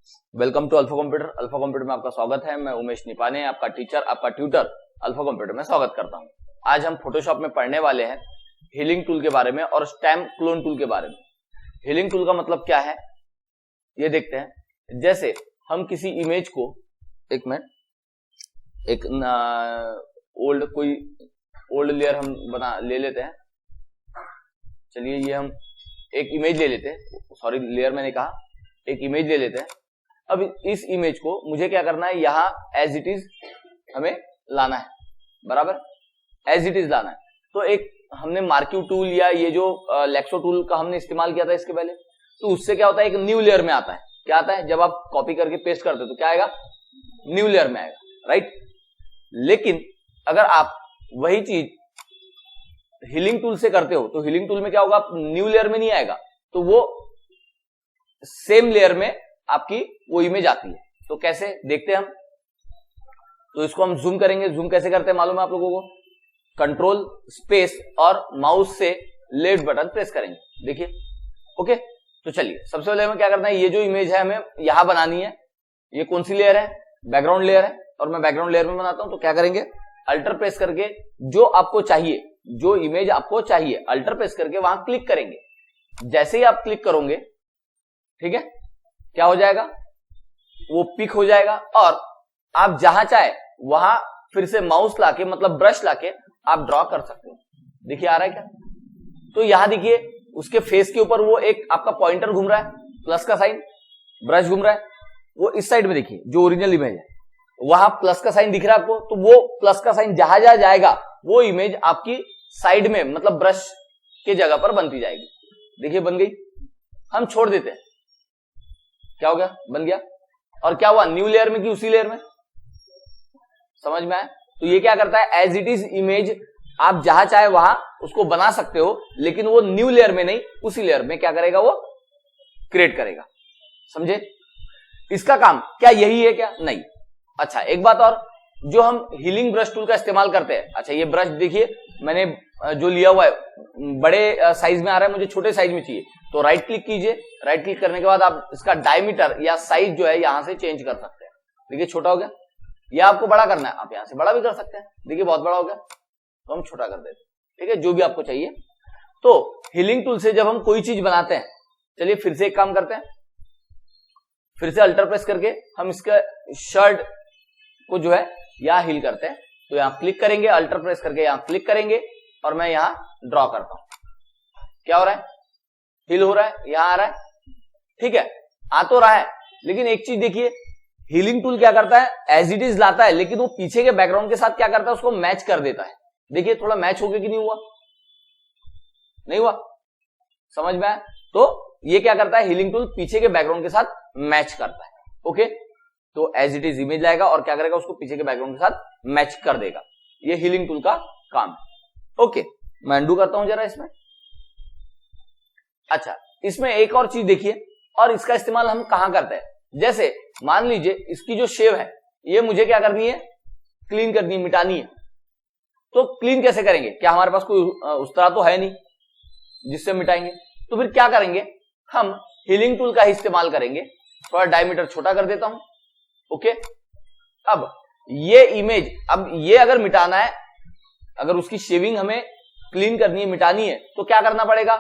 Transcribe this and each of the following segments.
Welcome to Alpha Computer. Alpha Computer में आपका स्वागत है। मैं उमेश निपाने, आपका टीचर, आपका ट्यूटर अल्फा कंप्यूटर में स्वागत करता हूं। आज हम फोटोशॉप में पढ़ने वाले हैं हीलिंग टूल के बारे में और स्टैम्प क्लोन टूल के बारे में। हीलिंग टूल का मतलब क्या है ये देखते हैं। जैसे हम किसी इमेज को कोई ओल्ड लेयर हम ले लेते हैं। चलिए ये हम एक इमेज ले लेते हैं, सॉरी लेयर मैंने कहा, एक इमेज ले लेते हैं। अब इस इमेज को मुझे क्या करना है, यहां एज इट इज हमें लाना है, बराबर एज इट इज लाना है। तो एक हमने मार्क्यू टूल या ये जो लेक्सो टूल का हमने इस्तेमाल किया था इसके पहले, तो उससे क्या होता है, एक न्यू लेयर में आता है। क्या आता है, जब आप कॉपी करके पेस्ट करते हो तो क्या आएगा, न्यू लेयर में आएगा, राइट। लेकिन अगर आप वही चीज हीलिंग टूल से करते हो तो हीलिंग टूल में क्या होगा, न्यू लेयर में नहीं आएगा, तो वो सेम लेयर में आपकी वो इमेज आती है। तो कैसे देखते हैं हम, तो इसको हम जूम करेंगे। जूम कैसे करते हैं मालूम है आप लोगों को, कंट्रोल स्पेस और माउस से लेफ्ट बटन प्रेस करेंगे, देखिए। ओके, तो चलिए सबसे पहले हमें क्या करना है, ये जो इमेज है हमें यहां बनानी है। ये कौन सी लेयर है, बैकग्राउंड लेयर है, और मैं बैकग्राउंड लेयर में बनाता हूं। तो क्या करेंगे, अल्टर प्रेस करके जो आपको चाहिए, जो इमेज आपको चाहिए, अल्टर प्रेस करके वहां क्लिक करेंगे। जैसे ही आप क्लिक करोगे, ठीक है, क्या हो जाएगा, वो पिक हो जाएगा और आप जहां चाहे वहां फिर से माउस लाके, मतलब ब्रश लाके आप ड्रॉ कर सकते हो। देखिए आ रहा है क्या, तो यहां देखिए उसके फेस के ऊपर वो एक आपका पॉइंटर घूम रहा है, प्लस का साइन, ब्रश घूम रहा है। वो इस साइड में देखिए जो ओरिजिनल इमेज है, वहां प्लस का साइन दिख रहा है आपको, तो वो प्लस का साइन जहां जहां जाएगा वो इमेज आपकी साइड में, मतलब ब्रश के जगह पर बनती जाएगी। देखिए बन गई। हम छोड़ देते हैं, क्या हो गया, बन गया। और क्या हुआ, न्यू लेयर में कि उसी लेयर में, समझ में आया। तो ये क्या करता है, एज इट इज इमेज आप जहां चाहे वहां उसको बना सकते हो, लेकिन वो न्यू लेयर में नहीं, उसी लेयर में क्या करेगा, वो क्रिएट करेगा। समझे, इसका काम क्या यही है क्या, नहीं। अच्छा एक बात और, जो हम हीलिंग ब्रश टूल का इस्तेमाल करते हैं। अच्छा ये ब्रश देखिए मैंने जो लिया हुआ है बड़े साइज में आ रहा है, मुझे छोटे साइज में चाहिए, तो राइट क्लिक कीजिए। राइट क्लिक करने के बाद आप इसका डायमीटर या साइज जो है यहां से चेंज कर सकते हैं। देखिए छोटा हो गया, या आपको बड़ा करना है, आप यहां से बड़ा भी कर सकते हैं। देखिए बहुत बड़ा हो गया, तो हम छोटा कर देते हैं, ठीक है, जो भी आपको चाहिए। तो हीलिंग टूल से जब हम कोई चीज बनाते हैं, चलिए फिर से एक काम करते हैं, फिर से अल्टर प्रेस करके हम इसका शर्ट को जो है यहां हील करते हैं। तो यहां क्लिक करेंगे, अल्टर प्रेस करके यहां क्लिक करेंगे और मैं यहां ड्रॉ करता हूं। क्या हो रहा है, हील हो रहा है, यहां आ रहा है, ठीक है, आ तो रहा है। लेकिन एक चीज देखिए, हीलिंग टूल क्या करता है, एज इट इज लाता है, लेकिन वो पीछे के बैकग्राउंड के साथ क्या करता है, उसको मैच कर देता है। देखिए थोड़ा मैच हो गया कि नहीं हुआ, नहीं हुआ, समझ में आया। तो ये क्या करता है, हीलिंग टूल पीछे के बैकग्राउंड के साथ मैच करता है। ओके, तो एज इट इज इमेज लाएगा और क्या करेगा, उसको पीछे के बैकग्राउंड के साथ मैच कर देगा। ये हीलिंग टूल का काम है। ओके, मैं अंडू करता हूं जरा इसमें। अच्छा इसमें एक और चीज देखिए, और इसका इस्तेमाल हम कहां करते हैं। जैसे मान लीजिए इसकी जो शेव है ये मुझे क्या करनी है, क्लीन करनी है, मिटानी है। तो क्लीन कैसे करेंगे, क्या हमारे पास कोई उस तरह तो है नहीं जिससे मिटाएंगे। तो फिर क्या करेंगे, हम हीलिंग टूल का ही इस्तेमाल करेंगे। थोड़ा डायमीटर छोटा कर देता हूं। ओके, अब ये इमेज, अब ये अगर मिटाना है, अगर उसकी शेविंग हमें क्लीन करनी है, मिटानी है, तो क्या करना पड़ेगा।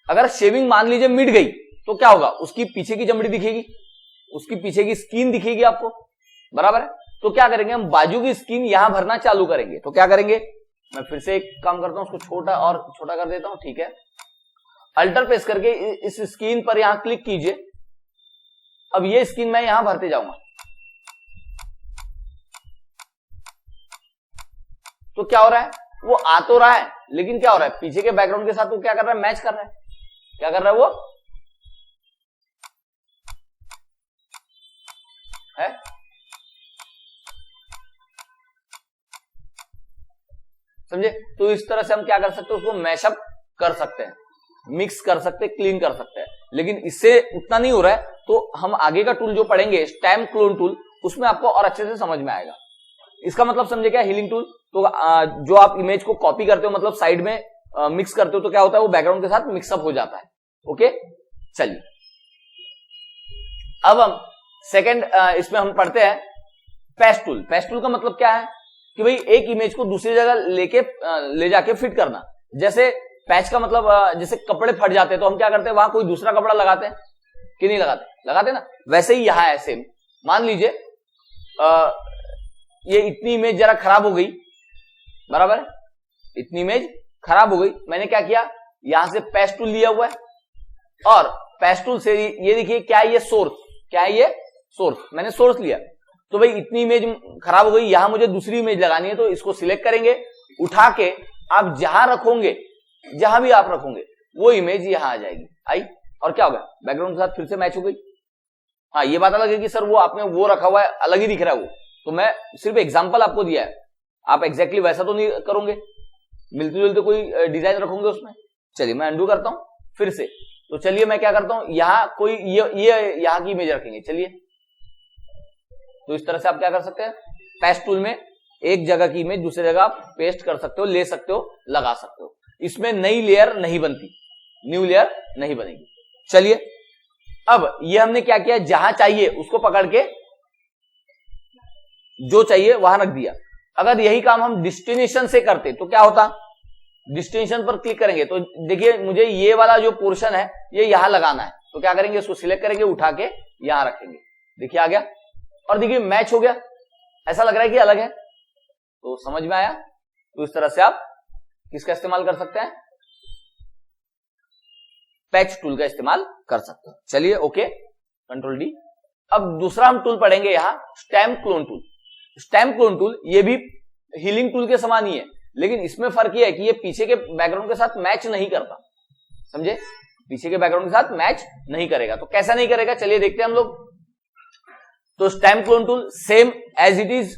अगर शेविंग मान लीजिए मिट गई तो क्या होगा, उसकी पीछे की चमड़ी दिखेगी, उसकी पीछे की स्किन दिखेगी आपको, बराबर है। तो क्या करेंगे, हम बाजू की स्किन यहां भरना चालू करेंगे। तो क्या करेंगे, मैं फिर से एक काम करता हूं, उसको छोटा और छोटा कर देता हूं, ठीक है। अल्टर प्रेस करके इस स्किन पर यहां क्लिक कीजिए। अब ये स्किन मैं यहां भरते जाऊंगा। तो क्या हो रहा है, वो आ तो रहा है, लेकिन क्या हो रहा है, पीछे के बैकग्राउंड के साथ वो क्या कर रहा है, मैच कर रहा है। क्या कर रहा है वो है, समझे। तो इस तरह से हम क्या कर सकते हैं, उसको मैशअप कर सकते हैं, मिक्स कर सकते हैं, क्लीन कर सकते हैं। लेकिन इससे उतना नहीं हो रहा है, तो हम आगे का टूल जो पढ़ेंगे, स्टैम्प क्लोन टूल, उसमें आपको और अच्छे से समझ में आएगा। इसका मतलब समझे क्या, हीलिंग टूल, तो जो आप इमेज को कॉपी करते हो, मतलब साइड में मिक्स करते हो, तो क्या होता है, वो बैकग्राउंड के साथ मिक्सअप हो जाता है। ओके, चलिए अब हम सेकंड इसमें हम पढ़ते हैं पैच टूल। पैच टूल का मतलब क्या है कि भाई एक इमेज को दूसरी जगह ले जाके फिट करना। जैसे पैच का मतलब जैसे कपड़े फट जाते हैं तो हम क्या करते हैं, वहां कोई दूसरा कपड़ा लगाते हैं कि नहीं लगाते, लगाते ना। वैसे ही यहां है सेम। मान लीजिए ये इतनी इमेज जरा खराब हो गई, बराबर है, इतनी इमेज खराब हो गई। मैंने क्या किया, यहां से पैच टूल लिया हुआ है और पैच टूल से ये देखिए क्या है, ये सोर्स, क्या है ये सोर्स, मैंने सोर्स लिया। तो भाई इतनी इमेज खराब हो गई, यहां मुझे दूसरी इमेज लगानी है, तो इसको सिलेक्ट करेंगे, उठा के आप जहां रखोगे, जहां भी आप रखोगे वो इमेज यहां आ जाएगी। आई, और क्या होगा, बैकग्राउंड के साथ फिर से मैच हो गई। हाँ, ये बात अलग है कि सर वो आपने वो रखा हुआ है, अलग ही दिख रहा है वो, तो मैं सिर्फ एग्जांपल आपको दिया है, आप एग्जैक्टली वैसा तो नहीं करोगे, मिलते जुलते कोई डिजाइन रखोगे उसमें। चलिए मैं अंडू करता हूं फिर से। तो चलिए मैं क्या करता हूं, यहां कोई ये यहां की इमेज रखेंगे। चलिए, तो इस तरह से आप क्या कर सकते हैं, पैच टूल में एक जगह की इमेज दूसरी जगह आप पेस्ट कर सकते हो, ले सकते हो, लगा सकते हो। इसमें नई लेयर नहीं बनती, न्यू लेयर नहीं बनेगी। चलिए, अब ये हमने क्या किया, जहां चाहिए उसको पकड़ के जो चाहिए वहां रख दिया। अगर यही काम हम डेस्टिनेशन से करते तो क्या होता, डेस्टिनेशन पर क्लिक करेंगे तो देखिए मुझे ये वाला जो पोर्शन है ये यहां लगाना है, तो क्या करेंगे, इसको सिलेक्ट करेंगे, उठा के यहां रखेंगे। देखिए आ गया, और देखिए मैच हो गया, ऐसा लग रहा है कि अलग है। तो समझ में आया। तो इस तरह से आप किसका इस्तेमाल कर सकते हैं, पैच टूल का इस्तेमाल कर सकते हैं। चलिए ओके, कंट्रोल डी। अब दूसरा हम टूल पढ़ेंगे यहां, stamp clone tool. Stamp clone tool ये भी हीलिंग टूल के समान ही है, लेकिन इसमें फर्क यह है कि ये पीछे के बैकग्राउंड के साथ मैच नहीं करता, समझे, पीछे के बैकग्राउंड के साथ मैच नहीं करेगा। तो कैसा नहीं करेगा, चलिए देखते हैं हम लोग। तो stamp clone tool same as it is.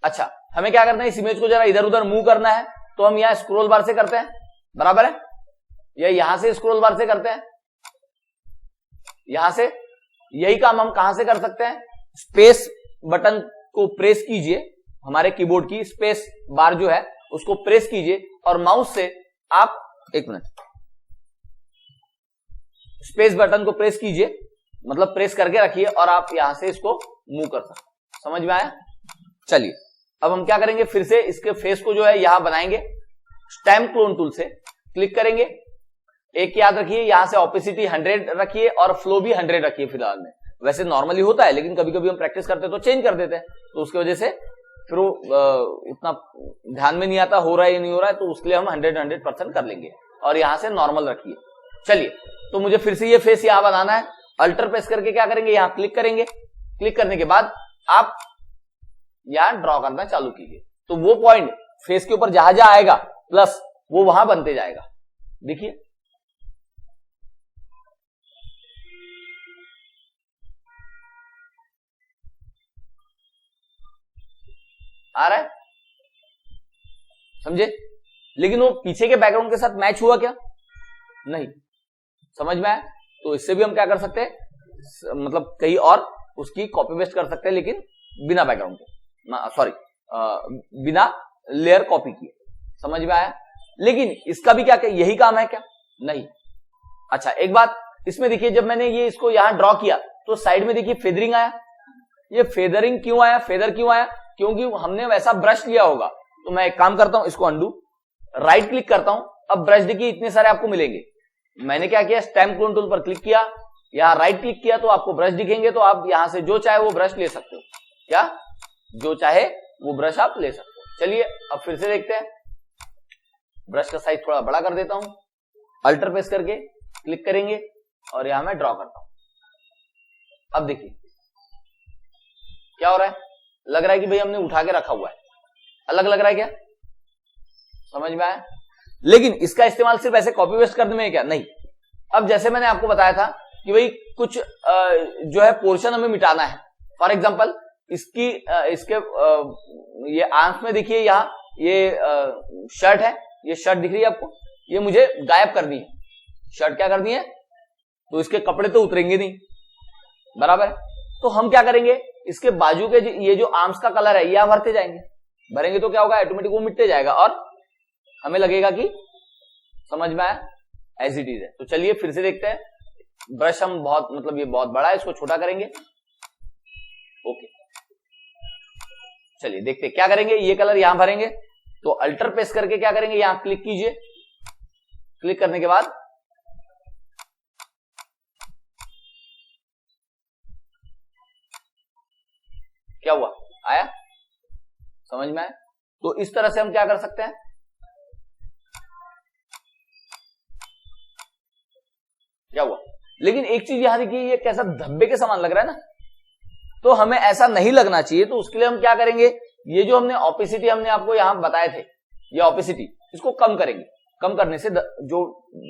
अच्छा, हमें क्या करना है, इस इमेज को जरा इधर उधर मूव करना है, तो हम यहां स्क्रॉल बार से करते हैं, बराबर है, या यहां से स्क्रॉल बार से करते हैं, यहां से। यही काम हम कहां से कर सकते हैं, स्पेस बटन को प्रेस कीजिए, हमारे कीबोर्ड की स्पेस बार जो है उसको प्रेस कीजिए, और माउस से आप, एक मिनट, स्पेस बटन को प्रेस कीजिए, मतलब प्रेस करके रखिए, और आप यहां से इसको मूव कर सकते। समझ में आया। चलिए अब हम क्या करेंगे, फिर से इसके फेस को जो है यहां बनाएंगे, स्टैम्प क्लोन टूल से क्लिक करेंगे। एक याद रखिए, यहां से ऑपेसिटी 100 रखिए और फ्लो भी 100 रखिए फिलहाल में। वैसे नॉर्मली होता है, लेकिन कभी कभी हम प्रैक्टिस करते तो चेंज कर देते हैं, तो उसकी वजह से फिर वो उतना ध्यान में नहीं आता हो रहा है या नहीं हो रहा है, तो उसके लिए हम 100% कर लेंगे, और यहां से नॉर्मल रखिए। चलिए, तो मुझे फिर से ये फेस यहां बनाना है, अल्टर प्रेस करके क्या करेंगे, यहां क्लिक करेंगे। क्लिक करने के बाद आप यहां ड्रॉ करना चालू कीजिए, तो वो पॉइंट फेस के ऊपर जहां जहां आएगा प्लस वो वहां बनते जाएगा। देखिए आ रहा है, समझे। लेकिन वो पीछे के बैकग्राउंड के साथ मैच हुआ क्या, नहीं, समझ में आया। तो इससे भी हम क्या कर सकते हैं, मतलब कहीं और उसकी कॉपी पेस्ट कर सकते हैं, लेकिन बिना बैकग्राउंड के, सॉरी बिना लेयर कॉपी किए। समझ में आया। लेकिन इसका भी क्या यही काम है क्या, नहीं। अच्छा एक बात, इसमें देखिए जब मैंने ये इसको यहां ड्रॉ किया तो साइड में देखिए फेदरिंग आया। ये फेदरिंग क्यों आया, फेदर क्यों आया, क्योंकि हमने वैसा ब्रश लिया होगा। तो मैं एक काम करता हूं, इसको अंडू, राइट क्लिक करता हूं। अब ब्रश देखिए इतने सारे आपको मिलेंगे। मैंने क्या किया, स्टैम्प क्लोन टूल पर क्लिक किया, यहां राइट क्लिक किया तो आपको ब्रश दिखेंगे, तो आप यहां से जो चाहे वो ब्रश ले सकते हो। क्या, जो चाहे वो ब्रश आप ले सकते हो। चलिए अब फिर से देखते हैं, ब्रश का साइज थोड़ा बड़ा कर देता हूं, अल्टर प्रेस करके क्लिक करेंगे और यहां मैं ड्रॉ करता हूं। अब देखिए क्या हो रहा है, लग रहा है कि भाई हमने उठा के रखा हुआ है, अलग लग रहा है क्या, समझ में आया। लेकिन इसका इस्तेमाल सिर्फ ऐसे कॉपी पेस्ट करने में है क्या, नहीं। अब जैसे मैंने आपको बताया था कि भाई कुछ जो है पोर्शन हमें मिटाना है। फॉर एग्जांपल इसके ये आंख में देखिए, यहां ये शर्ट है, ये शर्ट दिख रही है आपको, ये मुझे गायब करनी है। शर्ट क्या करनी है, तो इसके कपड़े तो उतरेंगे नहीं, बराबर है। तो हम क्या करेंगे, इसके बाजू के ये जो आर्म्स का कलर है यह भरते जाएंगे। भरेंगे तो क्या होगा, ऑटोमेटिक वो मिटते जाएगा और हमें लगेगा कि समझ में आया, एज इट इज है। तो चलिए फिर से देखते हैं, ब्रश हम बहुत मतलब ये बहुत बड़ा है, इसको छोटा करेंगे। ओके, चलिए देखते क्या करेंगे। ये कलर यहां भरेंगे, तो अल्टर प्रेस करके क्या करेंगे, यहां क्लिक कीजिए। क्लिक करने के बाद क्या हुआ, आया, समझ में आया। तो इस तरह से हम क्या कर सकते हैं, क्या हुआ। लेकिन एक चीज यहां देखिए, ये कैसा धब्बे के समान लग रहा है ना, तो हमें ऐसा नहीं लगना चाहिए। तो उसके लिए हम क्या करेंगे, ये जो हमने ऑपेसिटी हमने आपको यहां बताए थे, ये ऑपेसिटी, इसको कम करेंगे। कम करने से जो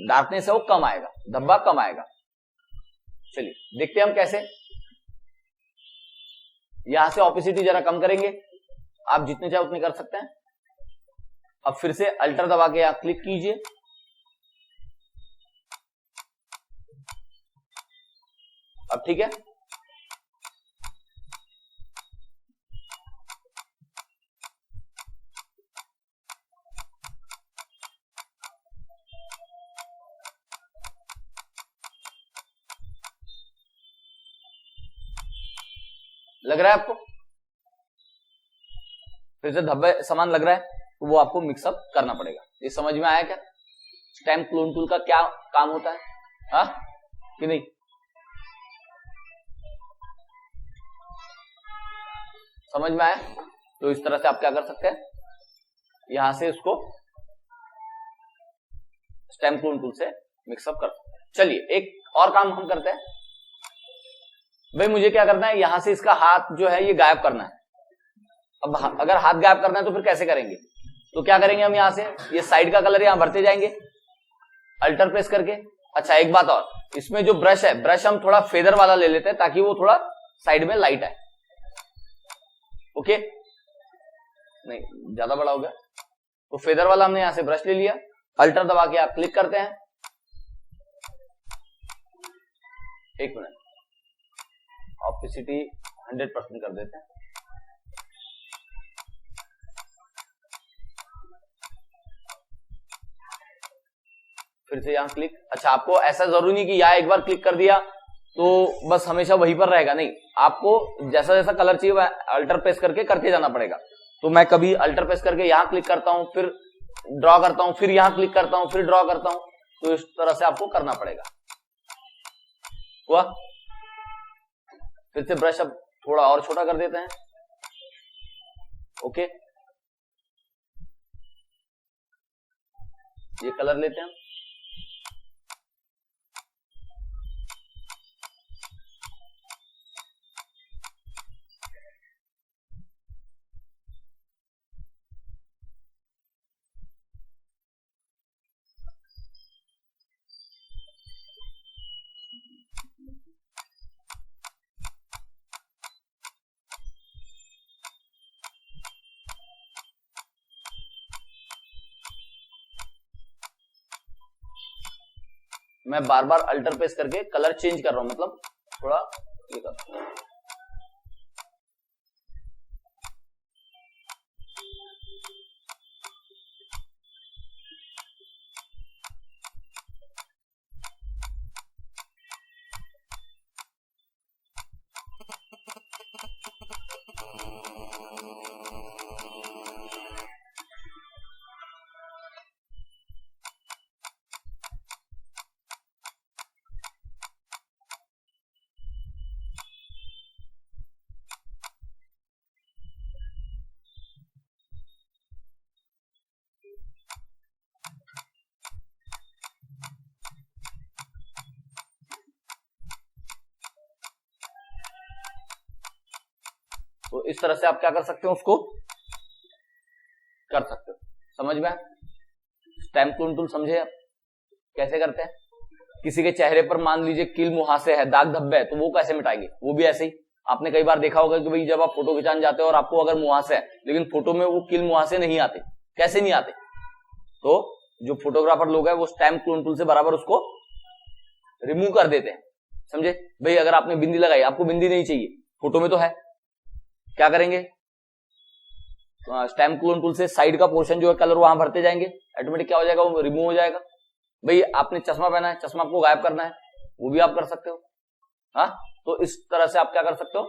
डार्कनेस है वो कम आएगा, धब्बा कम आएगा। चलिए देखते हैं हम कैसे। यहां से ऑपेसिटी जरा कम करेंगे, आप जितने चाहे उतने कर सकते हैं। अब फिर से अल्टर दबा के यहां क्लिक कीजिए। अब ठीक है, लग रहा है आपको, फिर से धब्बे समान लग रहा है, तो वो आपको मिक्सअप करना पड़ेगा। ये समझ में आया क्या, स्टैम्प क्लोन टूल का क्या काम होता है, हा? कि नहीं, समझ में आया। तो इस तरह से आप क्या कर सकते हैं, यहां से उसको स्टैम्प क्लोन टूल से मिक्सअप कर सकते हैं। चलिए एक और काम हम करते हैं। भाई मुझे क्या करना है, यहां से इसका हाथ जो है ये गायब करना है। अब अगर हाथ गायब करना है तो फिर कैसे करेंगे, तो क्या करेंगे हम, यहां से ये साइड का कलर यहां भरते जाएंगे अल्टर प्रेस करके। अच्छा एक बात और, इसमें जो ब्रश है, ब्रश हम थोड़ा फेदर वाला ले लेते हैं ताकि वो थोड़ा साइड में लाइट आए। ओके, नहीं ज्यादा बड़ा हो गया, तो फेदर वाला हमने यहां से ब्रश ले लिया। अल्टर दबा के आप क्लिक करते हैं। एक मिनट, ऑपेसिटी 100% कर देते हैं। फिर से यहां क्लिक। अच्छा आपको ऐसा जरूरी नहीं कि यहां एक बार क्लिक कर दिया तो बस हमेशा वहीं पर रहेगा, नहीं, आपको जैसा जैसा कलर चाहिए वह अल्टर प्रेस करके करते जाना पड़ेगा। तो मैं कभी अल्टर प्रेस करके यहां क्लिक करता हूं, फिर ड्रॉ करता हूं, फिर यहां क्लिक करता हूं, फिर ड्रॉ करता हूं। तो इस तरह से आपको करना पड़ेगा। हुआ, फिर से ब्रश अब थोड़ा और छोटा कर देते हैं। ओके, ये कलर लेते हैं हम। मैं बार बार अल्टर प्रेस करके कलर चेंज कर रहा हूं, मतलब थोड़ा ये कर रहा हूं। तो इस तरह से आप क्या कर सकते हो, उसको कर सकते हो। समझ में, स्टैम्प क्लोन टूल समझे आप कैसे करते हैं। किसी के चेहरे पर मान लीजिए कील मुहासे है, दाग धब्बे है, तो वो कैसे मिटाएंगे, वो भी ऐसे ही। आपने कई बार देखा होगा कि भाई जब आप फोटो खिंचाने जाते हो और आपको अगर मुहासे है लेकिन फोटो में वो कील मुहासे नहीं आते, कैसे नहीं आते, तो जो फोटोग्राफर लोग हैं वो स्टैम्प क्लोन टूल से बराबर उसको रिमूव कर देते हैं। समझे भाई, अगर आपने बिंदी लगाई, आपको बिंदी नहीं चाहिए, फोटो में तो है, क्या करेंगे, स्टैम्प क्लोन टूल से साइड का पोर्शन जो है कलर वहां भरते जाएंगे, ऑटोमेटिक क्या हो जाएगा, वो रिमूव हो जाएगा। भाई आपने चश्मा पहना है, चश्मा आपको गायब करना है, वो भी आप कर सकते हो। हाँ, तो इस तरह से आप क्या कर सकते हो,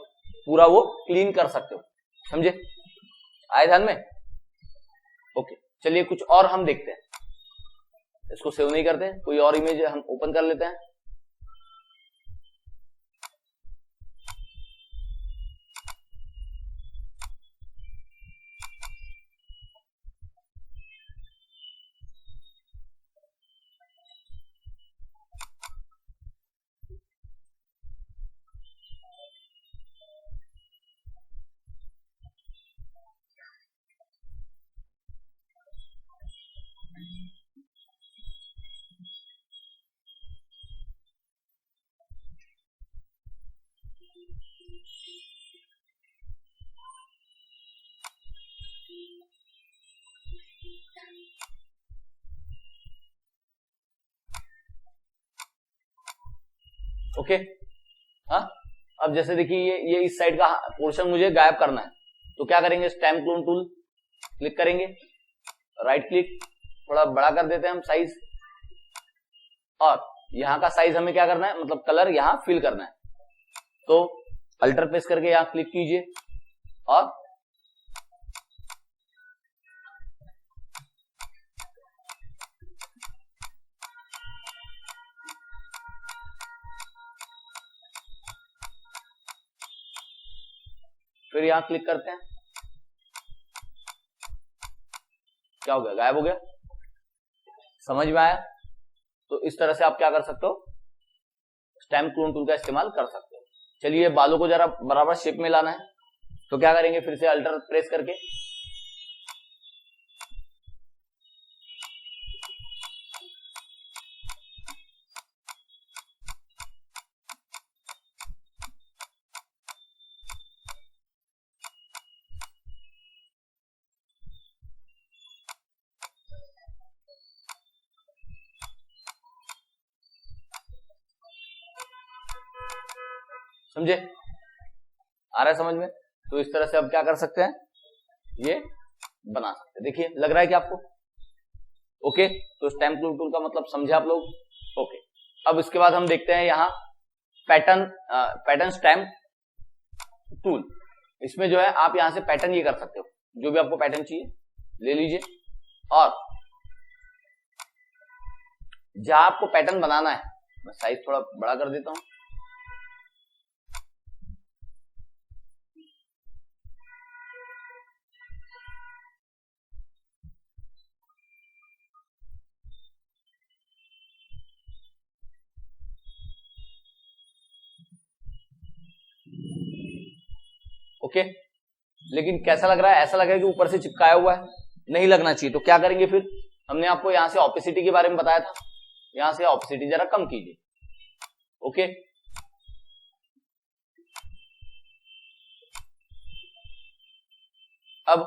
पूरा वो क्लीन कर सकते हो। समझे, आए ध्यान में? ओके, चलिए कुछ और हम देखते हैं। इसको सेव नहीं करते हैं, कोई और इमेज हम ओपन कर लेते हैं। ओके, हाँ, अब जैसे देखिए ये इस साइड का पोर्शन मुझे गायब करना है, तो क्या करेंगे, स्टैम्प क्लोन टूल क्लिक करेंगे, राइट क्लिक, थोड़ा बड़ा कर देते हैं हम साइज, और यहां का साइज हमें क्या करना है, मतलब कलर यहां फिल करना है। तो अल्टर प्रेस करके यहां क्लिक कीजिए और फिर यहां क्लिक करते हैं, क्या हो गया, गायब हो गया। समझ में आया? तो इस तरह से आप क्या कर सकते हो, स्टैम्प क्लोन टूल का इस्तेमाल कर सकते हो। चलिए बालों को जरा बराबर शेप में लाना है, तो क्या करेंगे, फिर से अल्टर प्रेस करके समझे, आ रहा है समझ में? तो इस तरह से अब क्या कर सकते हैं, ये बना सकते हैं। देखिए लग रहा है कि आपको ओके। तो स्टैम्प क्लोन टूल का मतलब समझे आप लोग? ओके, अब इसके बाद हम देखते हैं यहां पैटर्न स्टैम्प टूल। इसमें जो है आप यहां से पैटर्न ये कर सकते हो, जो भी आपको पैटर्न चाहिए ले लीजिए, और जहां आपको पैटर्न बनाना है, मैं साइज थोड़ा बड़ा कर देता हूं, ओके। लेकिन कैसा लग रहा है, ऐसा लग रहा है कि ऊपर से चिपकाया हुआ है, नहीं लगना चाहिए। तो क्या करेंगे फिर, हमने आपको यहां से ऑपेसिटी के बारे में बताया था, यहां से ऑपेसिटी जरा कम कीजिए, ओके। अब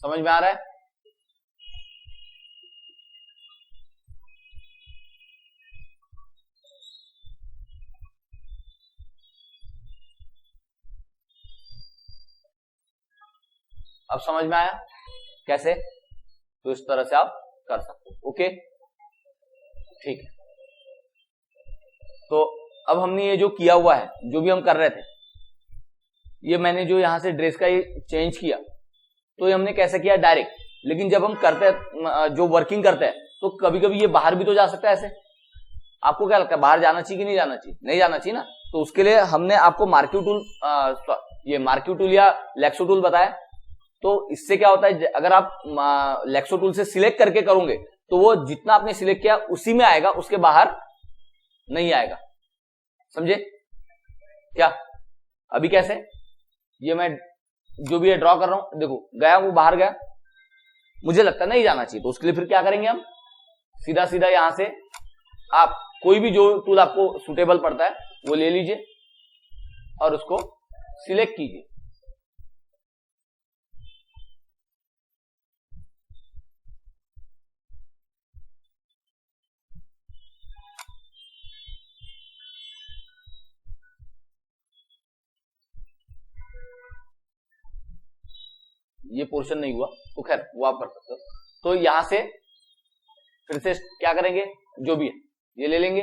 समझ में आ रहा है? अब समझ में आया कैसे? तो इस तरह से आप कर सकते हो, ओके, ठीक है। तो अब हमने ये जो किया हुआ है, जो भी हम कर रहे थे, ये मैंने जो यहां से ड्रेस का ये चेंज किया, तो ये हमने कैसे किया, डायरेक्ट। लेकिन जब हम करते हैं, जो वर्किंग करते हैं, तो कभी कभी ये बाहर भी तो जा सकता है ऐसे। आपको क्या लगता है, बाहर जाना चाहिए कि नहीं जाना चाहिए? नहीं जाना चाहिए ना। तो उसके लिए हमने आपको मार्क्यू टूल या लेक्सो टूल बताया। तो इससे क्या होता है, अगर आप लेक्सो टूल से सिलेक्ट करके करोगे, तो वो जितना आपने सिलेक्ट किया उसी में आएगा, उसके बाहर नहीं आएगा। समझे क्या? अभी कैसे, ये मैं जो भी ड्रॉ कर रहा हूं, देखो गया, वो बाहर गया, मुझे लगता नहीं जाना चाहिए। तो उसके लिए फिर क्या करेंगे, हम सीधा सीधा यहां से आप कोई भी जो टूल आपको सुटेबल पड़ता है वो ले लीजिए और उसको सिलेक्ट कीजिए। ये पोर्शन नहीं हुआ तो खैर वो आप कर सकते हो। तो यहां से फिर से क्या करेंगे, जो भी है ये ले लेंगे।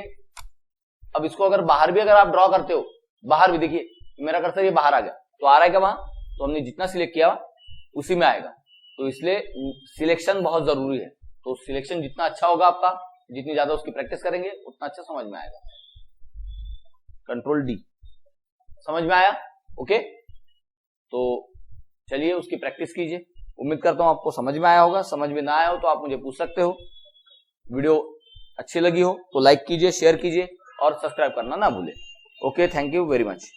अब इसको अगर बाहर भी अगर आप ड्रॉ करते हो, बाहर भी देखिए मेरा कर्सर ये बाहर आ गया, तो आ रहा है क्या वहां, तो हमने जितना सिलेक्ट किया उसी में आएगा। तो इसलिए सिलेक्शन बहुत जरूरी है। तो सिलेक्शन जितना अच्छा होगा आपका, जितनी ज्यादा उसकी प्रैक्टिस करेंगे उतना अच्छा समझ में आएगा। कंट्रोल डी, समझ में आया? ओके, तो चलिए उसकी प्रैक्टिस कीजिए। उम्मीद करता हूं आपको समझ में आया होगा। समझ में ना आया हो तो आप मुझे पूछ सकते हो। वीडियो अच्छी लगी हो तो लाइक कीजिए, शेयर कीजिए और सब्सक्राइब करना ना भूलें। Okay, thank you very much.